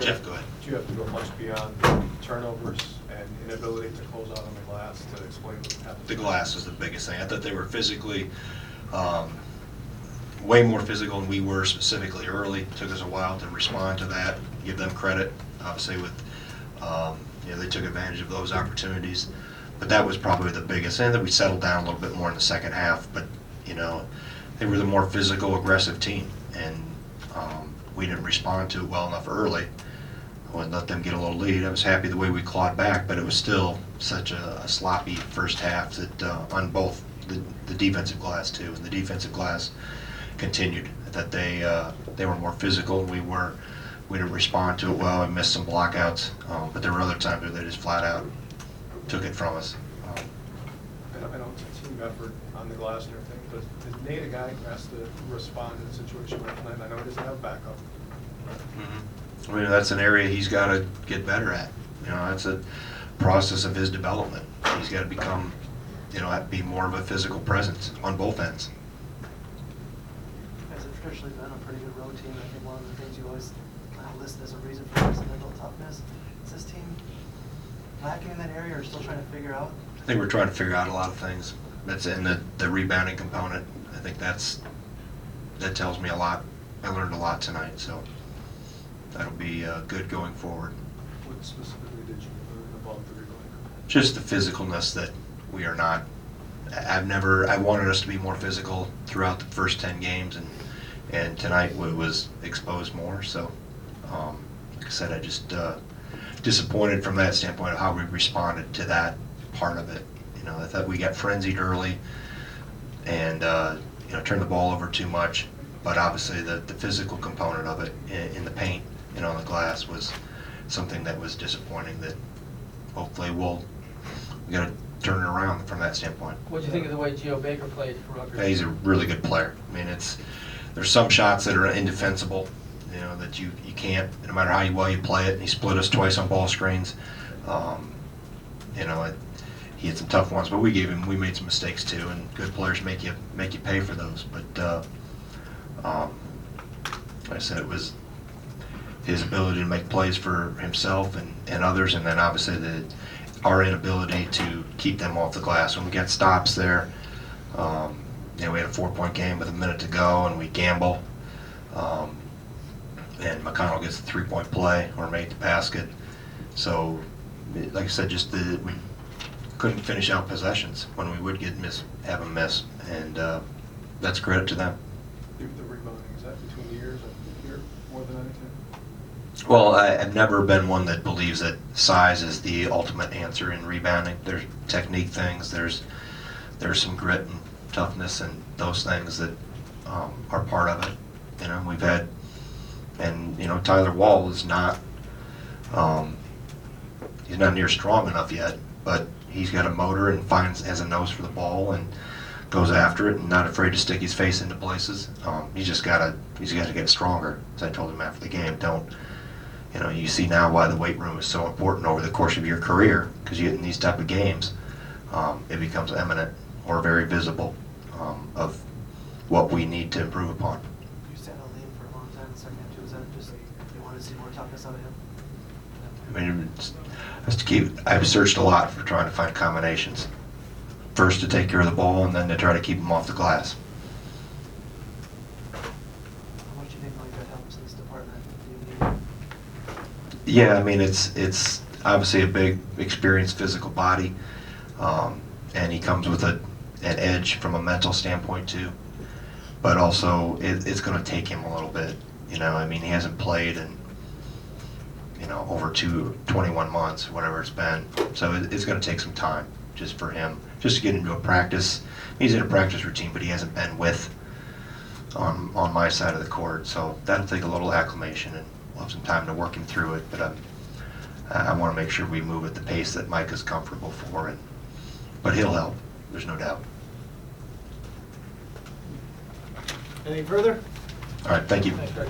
Jeff, go ahead. Do you have to go much beyond turnovers and inability to close out on the glass to explain what happened? The glass was the biggest thing. I thought they were physically way more physical than we were specifically early. It took us a while to respond to that, give them credit. Obviously, with they took advantage of those opportunities. But that was probably the biggest. And then we settled down a little bit more in the second half. But they were the more physical, aggressive team, and we didn't respond to it well enough early. I wouldn't let them get a little lead. I was happy the way we clawed back, but it was still such a sloppy first half that on both the defensive glass too, and the defensive glass continued. That they were more physical. We didn't respond to it well. I missed some blockouts, but there were other times where they just flat out took it from us. I know it's a team effort on the glass and everything, but is Nate a guy who has to respond in a situation like tonight? I know he doesn't have backup. I mean, that's an area he's got to get better at. That's a process of his development. He's got to become, be more of a physical presence on both ends. Guys have traditionally been a pretty good road team. I think one of the things you always kind of list as a reason for this mental toughness. Is this team lacking in that area or still trying to figure out? I think we're trying to figure out a lot of things. That's in the rebounding component. I think that tells me a lot. I learned a lot tonight, so that'll be good going forward. What specifically did you learn about the rebounding? Just the physicalness that we are not. I wanted us to be more physical throughout the first 10 games, and tonight was exposed more. So, like I said, I just disappointed from that standpoint of how we responded to that part of it. I thought we got frenzied early and turned the ball over too much. But obviously the physical component of it in the paint and on the glass was something that was disappointing. That hopefully we got to turn it around from that standpoint. What do you think of the way Geo Baker played for Rutgers? Yeah, he's a really good player. I mean, there's some shots that are indefensible. That you can't, no matter how well you play it. And he split us twice on ball screens. He had some tough ones, but we made some mistakes too. And good players make you pay for those. But like I said, it was his ability to make plays for himself and others, and then obviously our inability to keep them off the glass. When we got stops there, we had a 4-point game with a minute to go, and we gamble. And McConnell gets a 3-point play or made the basket. So, like I said, we couldn't finish out possessions when we would have them miss, and that's credit to them. The rebounding, is that between the years or here more than anything? Well, I've never been one that believes that size is the ultimate answer in rebounding. There's technique things, there's some grit and toughness and those things that are part of it. We've had, and Tyler Wall is not, he's not near strong enough yet, but he's got a motor and has a nose for the ball and goes after it and not afraid to stick his face into places. He's got to get stronger. As I told him after the game, you see now why the weight room is so important over the course of your career, because you get in these type of games, it becomes eminent or very visible of what we need to improve upon. You sat on Liam for a long time in the second half too. Is that just you wanted to see more toughness out of him? I mean, I've searched a lot for trying to find combinations. First to take care of the ball, and then to try to keep him off the glass. How much do you think Mike got helps in this department? Do you need? Yeah, I mean, it's obviously a big, experienced physical body, and he comes with an edge from a mental standpoint too. But also, it's going to take him a little bit. I mean, he hasn't played in over 21 months, whatever it's been. So it's going to take some time just for him, just to get into a practice. He's in a practice routine, but he hasn't been on my side of the court. So that'll take a little acclimation, and we'll have some time to work him through it. But I want to make sure we move at the pace that Mike is comfortable for. But he'll help. There's no doubt. Anything further? All right, thank you. Thanks, Greg.